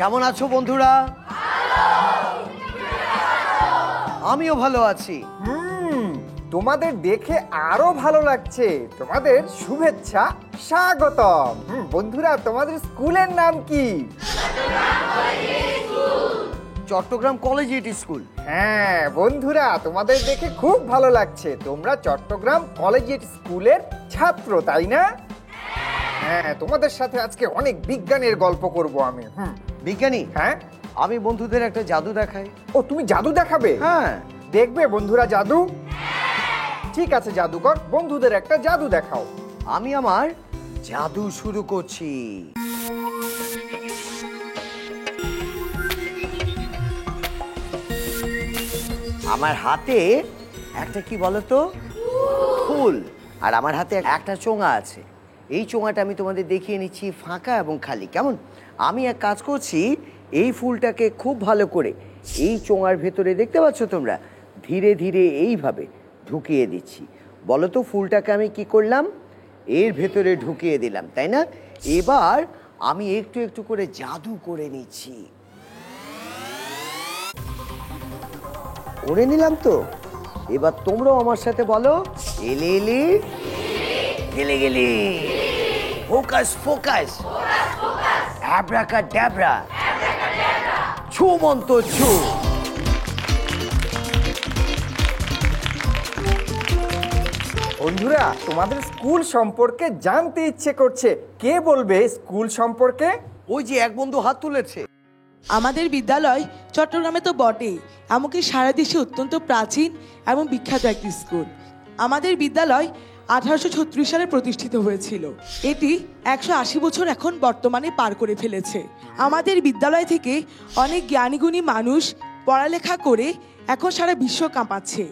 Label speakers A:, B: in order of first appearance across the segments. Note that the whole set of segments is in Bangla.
A: কেমন আছো বন্ধুরা? আমিও ভালো আছি।
B: তোমাদের দেখে আরো ভালো লাগছে। তোমাদের শুভেচ্ছা, স্বাগতম। বন্ধুরা, তোমাদের স্কুলের নাম কি?
A: Chittagong collegiate school.
B: হ্যাঁ বন্ধুরা, তোমাদের দেখে খুব ভালো লাগছে। তোমরা চট্টগ্রাম কলেজিয়েট স্কুলের ছাত্র, তাই না? হ্যাঁ, তোমাদের সাথে আজকে অনেক বিজ্ঞানের গল্প করব আমি।
A: বিজ্ঞানী,
B: হ্যাঁ,
A: আমি বন্ধুদের একটা জাদু দেখাই।
B: ও তুমি জাদু দেখাবে?
A: হ্যাঁ।
B: দেখবে বন্ধুরা জাদু? ঠিক আছে জাদুকর, বন্ধুদের একটা জাদু দেখাও।
A: আমি আমার জাদু শুরু করছি। আমার হাতে একটা কি বলতো, ফুল। আর আমার হাতে একটা চোঙা আছে। এই চোঙাটা আমি তোমাদের দেখিয়ে নিচ্ছি ফাঁকা এবং খালি। কেমন? আমি এক কাজ করছি, এই ফুলটাকে খুব ভালো করে এই চোঙার ভেতরে, দেখতে পাচ্ছ তোমরা, ধীরে ধীরে এইভাবে ঢুকিয়ে দিচ্ছি। বলো তো ফুলটাকে আমি কি করলাম? এর ভেতরে ঢুকিয়ে দিলাম, তাই না? এবার আমি একটু একটু করে জাদু করে নিচ্ছি। করে নিলাম তো। এবার তোমরাও আমার সাথে বলো, এলে এলে গেলে গেলে, ফোকাস ফোকাস, অ্যাব্রাকাডাব্রা, ছু মন্ত্র ছু।
B: বন্ধুরা, তোমাদের স্কুল সম্পর্কে জানতে ইচ্ছে করছে। কে বলবে স্কুল সম্পর্কে?
A: ওই যে এক বন্ধু হাত তুলেছে।
C: আমাদের বিদ্যালয় চট্টগ্রামে তো বটেই, এমনকি সারা দেশে অত্যন্ত প্রাচীন এবং বিখ্যাত একটি স্কুল। আমাদের বিদ্যালয় 1836 সালে প্রতিষ্ঠিত হয়েছিল। এটি 180 বছর এখন বর্তমানে পার করে ফেলেছে। আমাদের বিদ্যালয় থেকে অনেক জ্ঞানীগুণী মানুষ পড়ালেখা করে এখন সারা বিশ্ব কাঁপাচ্ছে।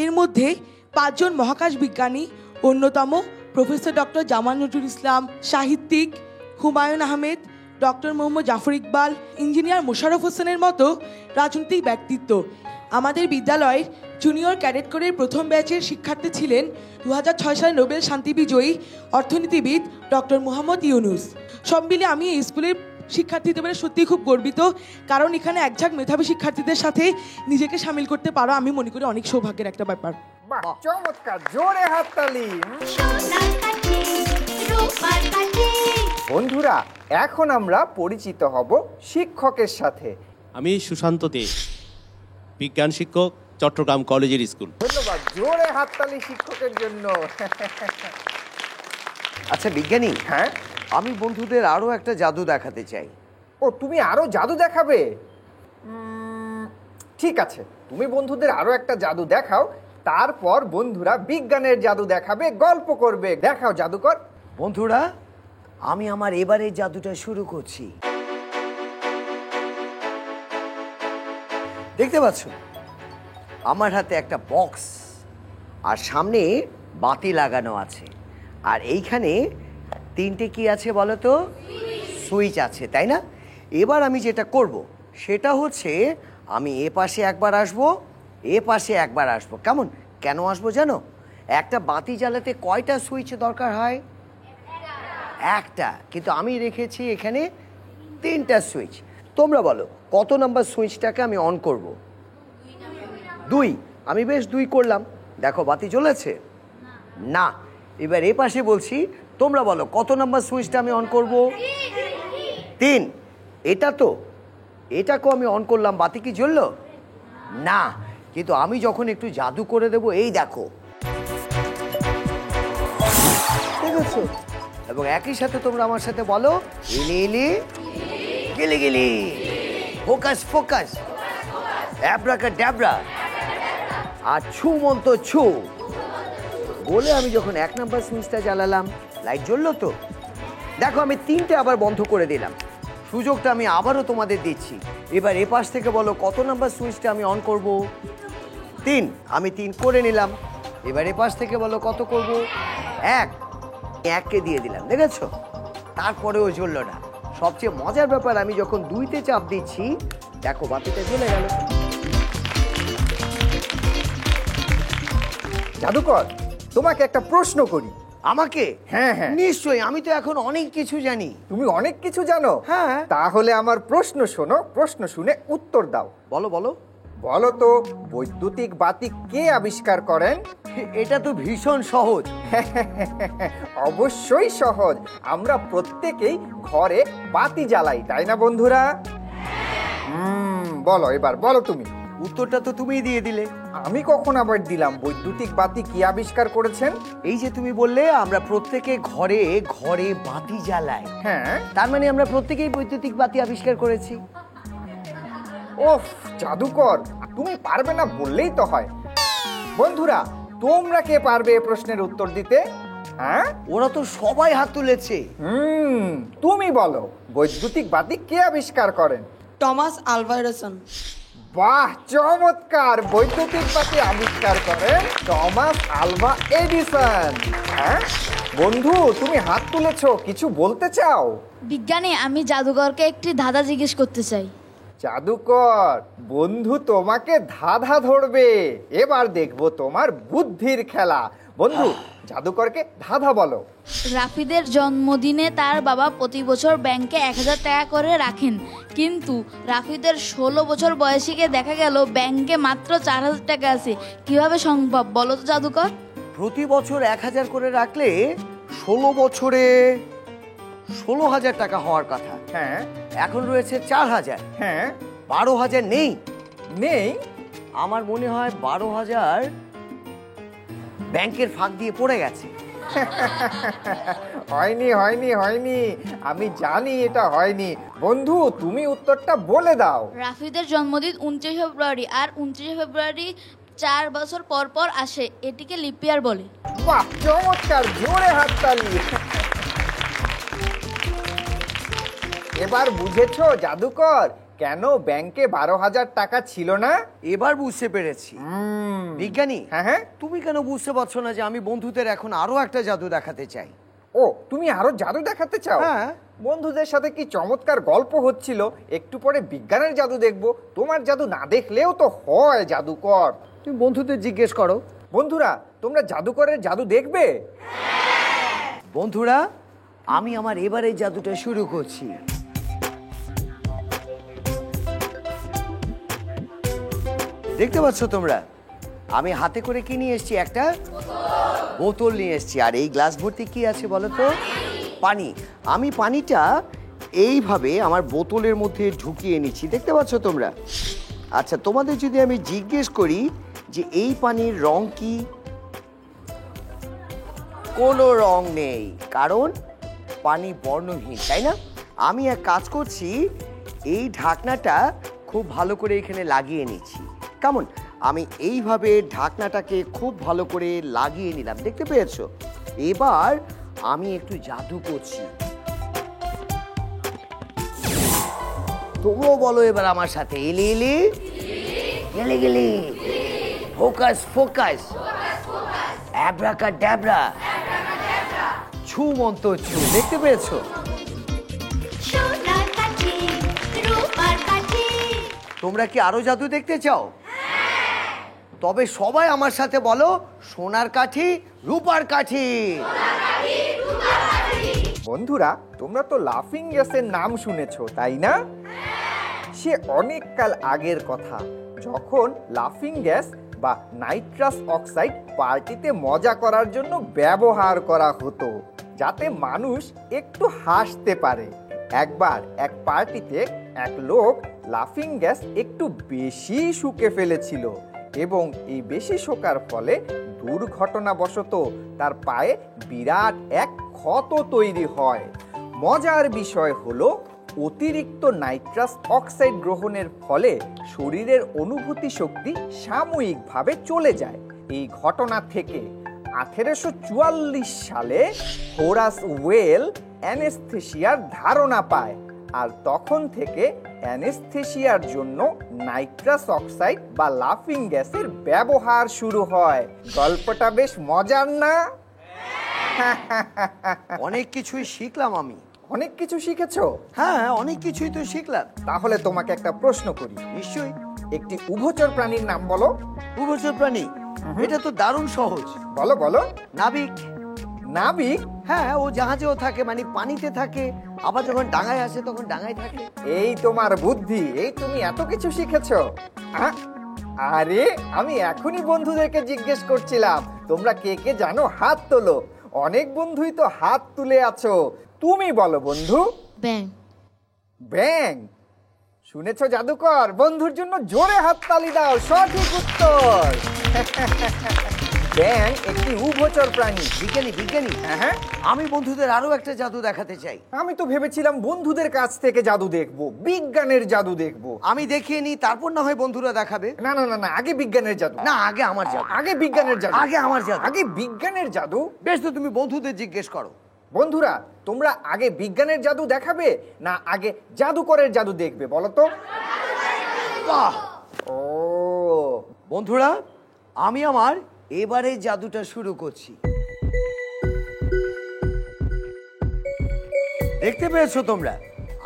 C: এর মধ্যে 5 জন মহাকাশ বিজ্ঞানী অন্যতম: প্রফেসর ডক্টর জামাল নজরুল ইসলাম, সাহিত্যিক হুমায়ুন আহমেদ, ডক্টর মোহাম্মদ জাফর ইকবাল, ইঞ্জিনিয়ার মোশাররফ হোসেনের মতো রাজনৈতিক ব্যক্তিত্ব। আমাদের বিদ্যালয়ের জুনিয়র ক্যাডেট কোরের প্রথম ব্যাচের শিক্ষার্থী ছিলেন 2006 সালে নোবেল শান্তি বিজয়ী অর্থনীতিবিদ ডক্টর মোহাম্মদ ইউনুস। সব মিলিয়ে আমি এই স্কুলের শিক্ষার্থী হিসেবে সত্যিই খুব গর্বিত, কারণ এখানে একঝাঁক মেধাবী শিক্ষার্থীদের সাথে নিজেকে সামিল করতে পারো আমি মনে করি অনেক সৌভাগ্যের একটা ব্যাপার।
B: বাহ, চমৎকার, জোরে হাততালি। বন্ধুরা, এখন আমরা পরিচিত হব শিক্ষকের সাথে।
D: আমি সুশান্ত দে, বিজ্ঞান শিক্ষক, চট্টগ্রাম কলেজের স্কুল।
B: ধন্যবাদ, জোরে হাততালি শিক্ষকের জন্য।
A: আচ্ছা বিজ্ঞানী,
B: হ্যাঁ,
A: আমি বন্ধুদের আরো একটা জাদু দেখাতে চাই।
B: ও তুমি আরো জাদু দেখাবে? ঠিক আছে, তুমি বন্ধুদের আরো একটা জাদু দেখাও, তারপর বন্ধুরা বিজ্ঞানের জাদু দেখাবে, গল্প করবে। দেখাও জাদুকর।
A: বন্ধুরা, আমি আমার এবারের জাদুটা শুরু করছি। দেখতে পাচ্ছ আমার হাতে একটা বক্স, আর সামনে বাতি লাগানো আছে, আর এইখানে 3টে কি আছে বলো তো? সুইচ আছে, তাই না? এবার আমি যেটা করব সেটা হচ্ছে, আমি এ পাশে একবার আসবো, এ পাশে একবার আসবো। কেমন? কেন আসবো জানো? একটা বাতি জ্বালাতে কয়টা সুইচ দরকার হয়? একটা, কিন্তু আমি রেখেছি এখানে 3টা সুইচ। তোমরা বলো কত নাম্বার সুইচটাকে আমি অন করব? 2। আমি বেশ 2 করলাম। দেখো বাতি জ্বলেছে না। এবার এ পাশে বলছি, তোমরা বলো কত নাম্বার সুইচটা আমি অন করব? 3। এটা তো, এটাকেও আমি অন করলাম, বাতি কি জ্বললো? না। কিন্তু আমি যখন একটু জাদু করে দেব, এই দেখো, দেখেছো? এবং একই সাথে তোমরা আমার সাথে বলো, এলে এলে গেলে গেলে, ফোকাস ফোকাস, অ্যাব্রাকাডাব্রা, আর ছু মন্ত্র ছু। বলে আমি যখন 1 নাম্বার সুইচটা জ্বালালাম, লাইট জ্বললো তো। দেখো আমি 3টে আবার বন্ধ করে দিলাম। সুযোগটা আমি আবারও তোমাদের দিচ্ছি। এবার এ পাশ থেকে বলো কত নাম্বার সুইচটা আমি অন করব? 3। আমি 3 করে নিলাম। এবার এ পাশ থেকে বলো কত করব? 1। 1কে দিয়ে দিলাম, দেখেছো? তারপরেও জ্বললো না। সবচেয়ে মজার ব্যাপার, আমি যখন 2তে চাপ দিচ্ছি, দেখো বাতিটা জ্বলে গেল।
B: জাদুকর, তোমাকে একটা প্রশ্ন করি।
A: আমাকে?
B: হ্যাঁ, হ্যাঁ।
A: নিশ্চয়ই, আমি তো এখন অনেক কিছু জানি।
B: তুমি অনেক কিছু জানো?
A: হ্যাঁ।
B: তাহলে আমার প্রশ্ন শোনো, প্রশ্ন শুনে উত্তর দাও।
A: বলো বলো।
B: বলো তো, বৈদ্যুতিক বাতি কে আবিষ্কার করেন?
A: এটা তো ভীষণ সহজ।
B: অবশ্যই সহজ। আমরা প্রত্যেকেই ঘরে বাতি জ্বালাই, তাই না বন্ধুরা? বলো, এবার বলো তুমি।
A: উত্তরটা তো তুমিই দিয়ে দিলে।
B: আমি কখন আবার দিলাম? বৈদ্যুতিক বাতি কি আবিষ্কার করেছেন?
A: এই যে তুমি বললে আমরা প্রত্যেকে ঘরে ঘরে বাতি জ্বালাই,
B: হ্যাঁ।
A: তার মানে আমরা প্রত্যেকেই বৈদ্যুতিক বাতি আবিষ্কার করেছি।
B: ওফ, জাদুকর, তুমি পারবে না বললেই তো হয়। বন্ধুরা, তোমরা কে পারবে এই প্রশ্নের উত্তর দিতে? হ্যাঁ,
A: ওরা তো সবাই হাত তুলেছে।
B: তুমি বলো, বৈদ্যুতিক বাতি কে আবিষ্কার করেন?
C: Thomas Alva Edison.
B: বাহ, চমৎকার! বৈদ্যুতিক বাতি আবিষ্কার করেন টমাস আলভা এডিসন। হ্যাঁ বন্ধু, তুমি হাত তুলেছো, কিছু বলতে চাও?
E: বিজ্ঞানী, আমি জাদুকরকে একটি ধাঁধা জিজ্ঞেস করতে চাই।
B: জাদুকর, বন্ধু তোমাকে ধাঁধা ধরবে। এবার দেখবো তোমার বুদ্ধির খেলা। বন্ধু, জাদুকরকে ধাঁধা বলো।
E: রাফিদের জন্মদিনে তার বাবা প্রতি বছর ব্যাংকে 1000 টাকা করে রাখেন, কিন্তু রাফিদের 16 বছর বয়সীকে দেখা গেল ব্যাংকে মাত্র 4000 টাকা আছে। কিভাবে সম্ভব বলো তো জাদুকর?
A: প্রতি বছর 1000 করে রাখলে 16 বছরে 16,000 টাকা হওয়ার কথা।
B: হ্যাঁ।
A: এখন রয়েছে 4000।
B: হ্যাঁ।
A: 12,000 নেই?
B: নেই।
A: আমার মনে হয় 12,000 ব্যাংকের ফাঁক দিয়ে পড়ে গেছে।
B: হয়নি হয়নি হয়নি, আমি জানি এটা হয়নি। বন্ধু, তুমি উত্তরটা বলে দাও।
E: রাফিদের জন্মদিন 29 ফেব্রুয়ারি, আর 29 ফেব্রুয়ারি 4 বছর পর পর আসে। এটিকে লিপ ইয়ার বলে।
B: বাহ, চমৎকার! জোরে হাততালি। এবার বুঝেছো জাদুকর কেন ব্যাংকে 12,000 টাকা ছিল না?
A: এবার বুঝতে পেরেছি। বিজ্ঞানী,
B: হ্যাঁ হ্যাঁ।
A: তুমি কেন বুঝতে পারছো না যে আমি বন্ধুদের এখন আরো একটা জাদু দেখাতে চাই?
B: ও, তুমি আরো জাদু দেখাতে চাও?
A: হ্যাঁ।
B: বন্ধুদের সাথে কি চমৎকার গল্প হচ্ছিল। একটু পরে বিজ্ঞানের জাদু দেখবো। তোমার জাদু না দেখলেও তো হয় জাদুকর।
A: তুমি বন্ধুদের জিজ্ঞেস করো।
B: বন্ধুরা, তোমরা জাদুকরের জাদু দেখবে?
A: বন্ধুরা, আমি আমার এবারে জাদুটা শুরু করছি। দেখতে পাচ্ছ তোমরা, আমি হাতে করে কি নিয়ে এসেছি? একটা বোতল নিয়ে এসেছি। আর এই গ্লাস ভর্তি কি আছে বলো তো? পানি। আমি পানিটা এইভাবে আমার বোতলের মধ্যে ঢুকিয়ে নিচ্ছি, দেখতে পাচ্ছ তোমরা? আচ্ছা, তোমাদের যদি আমি জিজ্ঞেস করি যে এই পানির রং কি? কোনো রং নেই, কারণ পানি বর্ণহীন, তাই না? আমি এক কাজ করছি, এই ঢাকনাটা খুব ভালো করে এখানে লাগিয়ে নিচ্ছি। কেমন? আমি এইভাবে ঢাকনাটাকে খুব ভালো করে লাগিয়ে নিলাম, দেখতে পেয়েছো? এবার আমি একটু জাদু করছি। তোমরাও বলো এবার আমার সাথে, এলি এলি গেলে গেলে, ফোকাস ফোকাস, অ্যাব্রাকাডাব্রা, ছু মন্ত ছু। দেখতে পেয়েছো? তোমরা কি আরো জাদু দেখতে চাও? তবে সবাই আমার সাথে বলো, সোনার কাঠি, রূপার কাঠি।
B: বন্ধুরা, তোমরা তো লাফিং গ্যাসের নাম শুনেছো, তাই না? সে অনেক কাল আগের কথা, যখন লাফিং গ্যাস বা নাইট্রাস অক্সাইড পার্টিতে মজা করার জন্য ব্যবহার করা হতো, যাতে মানুষ একটু হাসতে পারে। একবার এক পার্টিতে এক লোক লাফিং গ্যাস একটু বেশি শুকে ফেলেছিল, এবং এই বেশি শোকার ফলে দুর্ঘটনাবশত তার পায়ে বিরাট এক ক্ষত তৈরি হয়। মজার বিষয় হলো, অতিরিক্ত নাইট্রাস অক্সাইড গ্রহণের ফলে শরীরের অনুভূতি শক্তি সাময়িকভাবে চলে যায়। এই ঘটনা থেকে 1844 সালে হোরাস ওয়েল অ্যানেস্থেসিয়ার ধারণা পায়, আর তখন থেকে অ্যানেস্থেসিয়ার জন্য নাইট্রাস অক্সাইড বা লাফিং গ্যাসের ব্যবহার শুরু হয়। গল্পটা বেশ মজার না?
A: অনেক কিছুই শিখলাম আমি।
B: অনেক কিছু শিখেছো?
A: হ্যাঁ, অনেক কিছুই তো শিখলাম।
B: তাহলে তোমাকে একটা প্রশ্ন করি।
A: নিশ্চয়ই।
B: একটি উভচর প্রাণীর নাম বলো।
A: উভচর প্রাণী? এটা তো দারুণ সহজ।
B: বলো বলো।
A: নাবিক।
B: নাবিক?
A: হ্যাঁ, ও জাহাজেও থাকে, মানে পানিতে থাকে, আবার যখন ডাঙায় আসে তখন ডাঙায় থাকে।
B: এই তোমার বুদ্ধি, এই তুমি এত কিছু শিখেছো? আহ, আরে আমি এখনই বন্ধুদেরকে জিজ্ঞেস করছিলাম তোমরা কে কে জানো, হাত তোলো। অনেক বন্ধুই তো হাত তুলে আছো। তুমি বলো বন্ধু।
E: ব্যাং।
B: ব্যাং? শুনেছো জাদুকর, বন্ধুর জন্য জোরে হাততালি দাও, সঠিক উত্তর। ব্যাং একটি উভচর প্রাণী।
A: বিজ্ঞানী, বিজ্ঞানী,
B: হ্যাঁ,
A: আমি বন্ধুদের আরো একটা জাদু দেখাতে চাই।
B: আমি তো ভেবেছিলাম বন্ধুদের কাছ থেকে জাদু দেখবো, বিজ্ঞানের জাদু দেখবো।
A: আমি দেখিয়ে নিই, তারপর না হয় বন্ধুরা দেখাবে।
B: না না না না, আগে বিজ্ঞানের জাদু।
A: না, আগে আমার জাদু।
B: আগে বিজ্ঞানের জাদু।
A: আগে আমার জাদু।
B: আগে বিজ্ঞানের জাদু।
A: বেশ, তো তুমি বন্ধুদের জিজ্ঞেস করো।
B: বন্ধুরা, তোমরা আগে বিজ্ঞানের জাদু দেখাবে না আগে জাদুকরের জাদু দেখবে বলো তো?
A: বাহ!
B: ও,
A: বন্ধুরা, আমি আমার এবারে জাদুটা শুরু করছি। দেখতে পেয়েছো তোমরা,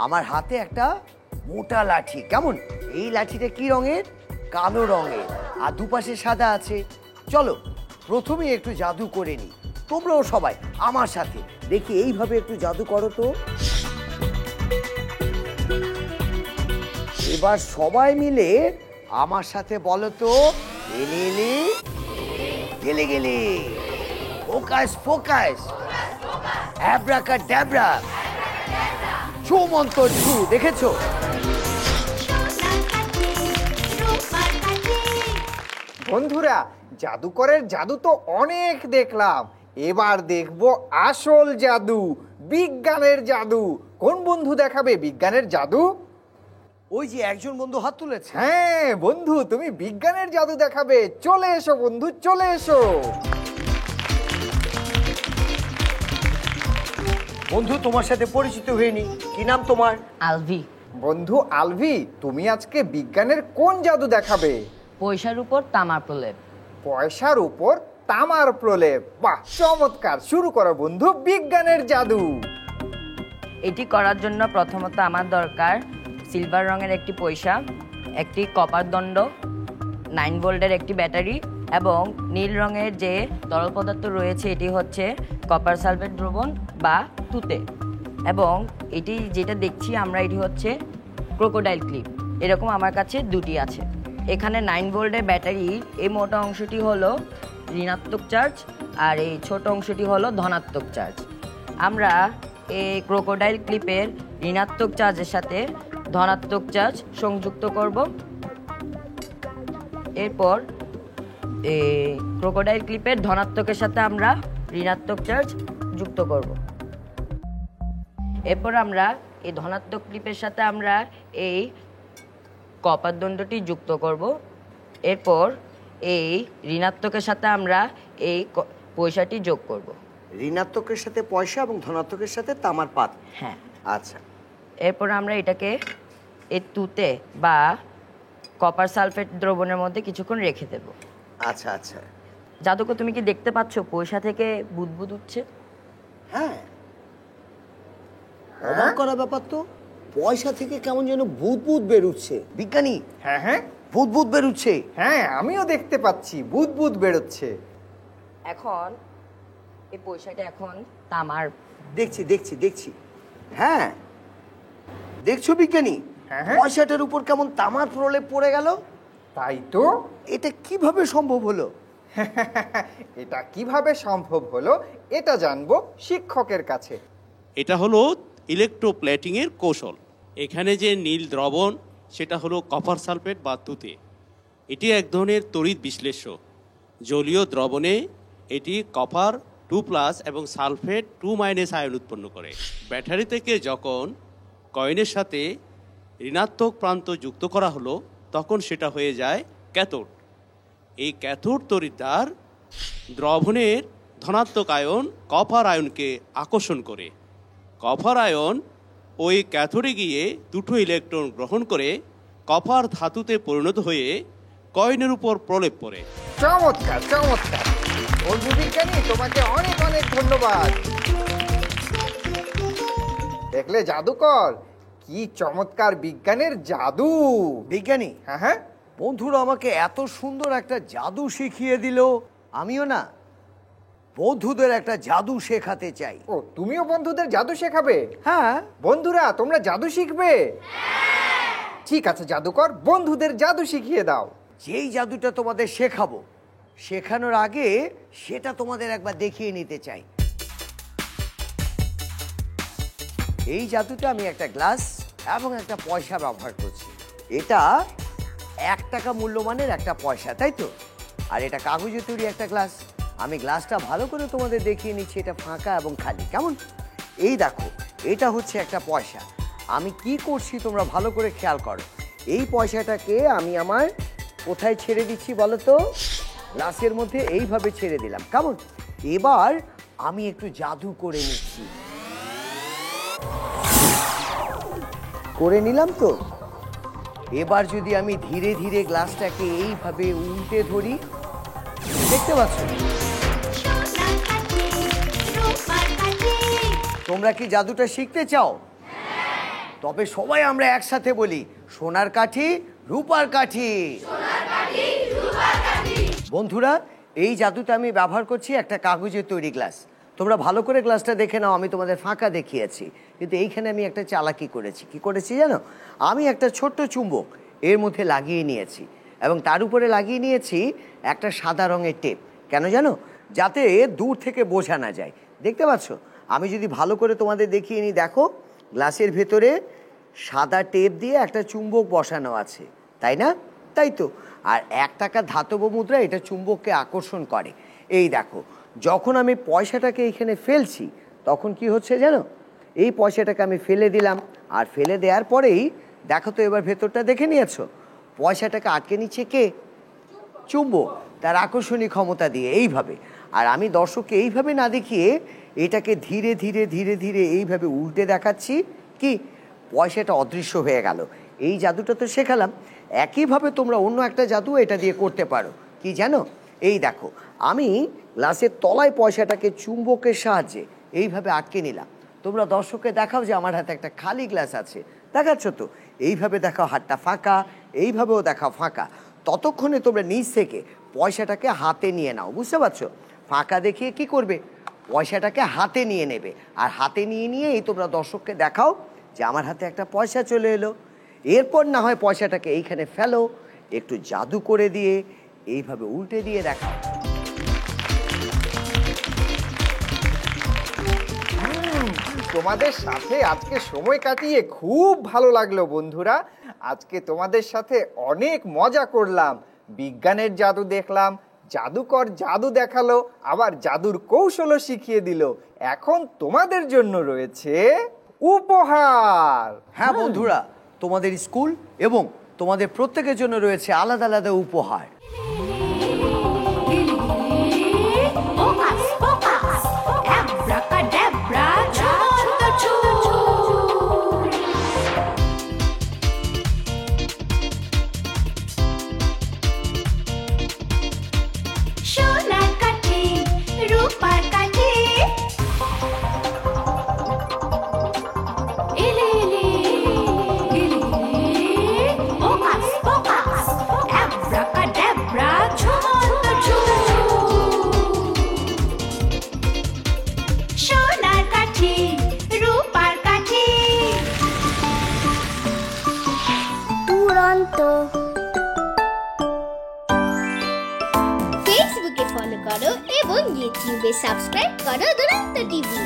A: আমার হাতে একটা মোটা লাঠি। কেমন? এই লাঠিটা কি রঙের? কালো রঙের, আর দুপাশে সাদা আছে। চলো প্রথমে একটু জাদু করে নিই। তোমরাও সবাই আমার সাথে দেখি, এইভাবে একটু জাদু করো তো। এবার সবাই মিলে আমার সাথে বলো তো, এলে এলে গেলে গেলে, ফোকাস ফোকাস, অ্যাব্রাকাডাব্রা, ছু মন্তর ছু। দেখেছো?
B: বন্ধুরা, জাদুকরের জাদু তো অনেক দেখলাম, এবার দেখবো আসল জাদু, বিজ্ঞানের জাদু। কোন বন্ধু দেখাবে বিজ্ঞানের জাদু?
A: ওই যে একজন বন্ধু হাত তুলেছে।
B: হ্যাঁ বন্ধু, তুমি বিজ্ঞানের জাদু দেখাবে। চলে এসো বন্ধু, চলে এসো।
A: বন্ধু, তোমার সাথে পরিচিত হয়নি, কি নাম তোমার?
F: আলভি।
B: বন্ধু আলভি, তুমি আজকে বিজ্ঞানের কোন জাদু দেখাবে?
F: পয়সার উপর তামার প্রলেপ।
B: পয়সার উপর তামার প্রলেপ? বাহ, চমৎকার। শুরু করো বন্ধু বিজ্ঞানের জাদু।
F: এটি করার জন্য প্রথমত আমার দরকার সিলভার রঙের একটি পয়সা, একটি কপার দণ্ড, 9 ভোল্টের একটি ব্যাটারি এবং নীল রঙের যে তরল পদার্থ রয়েছে এটি হচ্ছে কপার সালফেট দ্রবণ বা তুতে। এবং এটি যেটা দেখছি আমরা, এটি হচ্ছে ক্রোকোডাইল ক্লিপ। এরকম আমার কাছে দুটি আছে। এখানে 9 ভোল্টের ব্যাটারি, এই মোটা অংশটি হলো ঋণাত্মক চার্জ আর এই ছোট অংশটি হলো ধনাত্মক চার্জ। আমরা এই ক্রোকোডাইল ক্লিপের ঋণাত্মক চার্জের সাথে ধনাত্মক চার্জ সংযুক্ত করব। এরপর এই ক্রোকোডাইল ক্লিপের ধনাত্মকের সাথে আমরা ঋণাত্মক চার্জ যুক্ত করব। এরপর আমরা এই ধনাত্মক ক্লিপের সাথে আমরা এই কপার দণ্ডটি যুক্ত করব। এরপর এই ঋণাত্মকের সাথে আমরা এই পয়সাটি যোগ করব।
A: ঋণাত্মকের সাথে পয়সা এবং ধনাত্মকের সাথে তামার পাত।
F: হ্যাঁ।
A: আচ্ছা,
F: এরপর আমরা এটাকে এই তুতে বা কপার সালফেট দ্রবণের মধ্যে কিছুক্ষণ রেখে দেব।
A: আচ্ছা আচ্ছা।
F: জাদুকর, তুমি কি দেখতে পাচ্ছ পয়সা থেকে বুদবুদ উঠছে?
A: হ্যাঁ, অবাক করা ব্যাপার তো, পয়সা থেকে কেমন যেন ভূত ভূত বেরোচ্ছে। বিজ্ঞানী,
B: হ্যাঁ হ্যাঁ
A: ভূত ভূত বেরোচ্ছে।
B: হ্যাঁ, আমিও দেখতে পাচ্ছি বুদবুদ বেরোচ্ছে।
F: এখন এই পয়সাটা এখন তামার।
A: দেখছি দেখছি দেখছি। হ্যাঁ, দেখছো বিজ্ঞানী,
B: হ্যাঁ, হ্যাঁ।
A: পয়সাটার উপর কেমন তামার প্রলেপ পড়ে গেল।
B: তাই তো।
A: এটা কিভাবে সম্ভব হলো?
B: এটা কিভাবে সম্ভব হলো এটা জানবো শিক্ষকের কাছে।
D: এটা হলো ইলেকট্রোপ্লেটিংয়ের কৌশল। এখানে যে নীল দ্রবণ সেটা হলো কপার সালফেট বা তুতে। এটি এক ধরনের তড়িৎ বিশ্লেষ্য। জলীয় দ্রবণে এটি কপার 2+ এবং সালফেট 2- আয়ন উৎপন্ন করে। ব্যাটারি থেকে যখন কয়েনের সাথে ঋণাত্মক প্রান্ত যুক্ত করা হলো তখন সেটা হয়ে যায় ক্যাথোড। এই ক্যাথোড তড়িৎদ্বার দ্রবণের ধনাত্মক আয়ন কপার আয়নকে আকর্ষণ করে। কপার আয়ন ওই ক্যাথোডে গিয়ে দুটো ইলেকট্রন গ্রহণ করে কপার ধাতুতে পরিণত হয়ে কয়েনের উপর প্রলেপ পড়ে।
B: চমৎকার চমৎকার বন্ধু বিজ্ঞানী, তোমাকে অনেক অনেক ধন্যবাদ। দেখলে জাদুকর, কি চমৎকার বিজ্ঞানের জাদু।
A: বিজ্ঞানী,
B: হ্যাঁ হ্যাঁ,
A: বন্ধুরা আমাকে এত সুন্দর একটা জাদু শিখিয়ে দিল, আমিও না বন্ধুদের একটা জাদু শেখাতে চাই।
B: ও, তুমিও বন্ধুদের জাদু শেখাবে?
A: হ্যাঁ।
B: বন্ধুরা, তোমরা জাদু শিখবে? ঠিক আছে জাদুকর, বন্ধুদের জাদু শিখিয়ে দাও।
A: যেই জাদুটা তোমাদের শেখাবো, শেখানোর আগে সেটা তোমাদের একবার দেখিয়ে নিতে চাই। এই জাদুটা আমি একটা গ্লাস এবং একটা পয়সা ব্যবহার করছি। এটা 1 টাকা মূল্যমানের একটা পয়সা, তাই তো? আর এটা কাগজে তৈরি একটা গ্লাস। আমি গ্লাসটা ভালো করে তোমাদের দেখিয়ে নিচ্ছি, এটা ফাঁকা এবং খালি। কেমন? এই দেখো, এটা হচ্ছে একটা পয়সা। আমি কি করছি তোমরা ভালো করে খেয়াল করো। এই পয়সাটাকে আমি আমার কোথায় ছেড়ে দিচ্ছি বলো তো? গ্লাসের মধ্যে এইভাবে ছেড়ে দিলাম। কেমন? এবার আমি একটু জাদু করে নিচ্ছি। করে নিলাম তো। এবার যদি আমি ধীরে ধীরে গ্লাসটাকে এইভাবে উল্টে ধরি, দেখতে পাচ্ছ? তোমরা কি জাদুটা শিখতে চাও? তবে সবাই আমরা একসাথে বলি, সোনার কাঠি রূপার কাঠি। বন্ধুরা, এই জাদুটা আমি ব্যবহার করছি একটা কাগজের তৈরি গ্লাস। তোমরা ভালো করে গ্লাসটা দেখে নাও, আমি তোমাদের ফাঁকা দেখিয়েছি, কিন্তু এইখানে আমি একটা চালাকি করেছি। কি করেছি জানো? আমি একটা ছোট্ট চুম্বক এর মধ্যে লাগিয়ে নিয়েছি এবং তার উপরে লাগিয়ে নিয়েছি একটা সাদা রঙের টেপ। কেন জানো? যাতে দূর থেকে বোঝা না যায়। দেখতে পাচ্ছ? আমি যদি ভালো করে তোমাদের দেখিয়ে নিই, দেখো গ্লাসের ভেতরে সাদা টেপ দিয়ে একটা চুম্বক বসানো আছে, তাই না? তাই তো। আর 1 টাকা ধাতব মুদ্রা এটা চুম্বককে আকর্ষণ করে। এই দেখো, যখন আমি পয়সাটাকে এখানে ফেলছি তখন কি হচ্ছে জানো? এই পয়সাটাকে আমি ফেলে দিলাম, আর ফেলে দেওয়ার পরেই দেখো তো, এবার ভেতরটা দেখে নিয়েছো, পয়সাটাকে আটকে নিচ্ছে কে? চুম্বক, তার আকর্ষণীয় ক্ষমতা দিয়ে এইভাবে। আর আমি দর্শককে এইভাবে না দেখিয়ে এটাকে ধীরে ধীরে ধীরে ধীরে এইভাবে উল্টে দেখাচ্ছি, কি পয়সাটা অদৃশ্য হয়ে গেল। এই জাদুটা তো শেখালাম। একইভাবে তোমরা অন্য একটা জাদু এটা দিয়ে করতে পারো। কি জানো? এই দেখো, আমি গ্লাসের তলায় পয়সাটাকে চুম্বকের সাহায্যে এইভাবে আটকে নিলাম। তোমরা দর্শককে দেখাও যে আমার হাতে একটা খালি গ্লাস আছে, দেখাচ্ছ তো? এইভাবে দেখাও হাতটা ফাঁকা, এইভাবেও দেখাও ফাঁকা। ততক্ষণে তোমরা নিচ থেকে পয়সাটাকে হাতে নিয়ে নাও, বুঝতে পারছো? ফাঁকা দেখিয়ে কি করবে? পয়সাটাকে হাতে নিয়ে নেবে, আর হাতে নিয়ে নিয়েই তোমরা দর্শককে দেখাও যে আমার হাতে একটা পয়সা চলে এলো। এরপর না হয় পয়সাটাকে এইখানে ফেলো, একটু জাদু করে দিয়ে এইভাবে উল্টে দিয়ে দেখাও।
B: তোমাদের সাথে আজকে সময় কাটিয়ে খুব ভালো লাগলো বন্ধুরা। আজকে তোমাদের সাথে অনেক মজা করলাম, বিজ্ঞানের জাদু দেখলাম, জাদুকর জাদু দেখালো, আবার জাদুর কৌশলও শিখিয়ে দিল। এখন তোমাদের জন্য রয়েছে উপহার।
A: হ্যাঁ বন্ধুরা, তোমাদের স্কুল এবং তোমাদের প্রত্যেকের জন্য রয়েছে আলাদা আলাদা উপহার।
G: ফেসবুকে ফলো করো এবং ইউটিউবে সাবস্ক্রাইব করো দুরন্ত টিভি।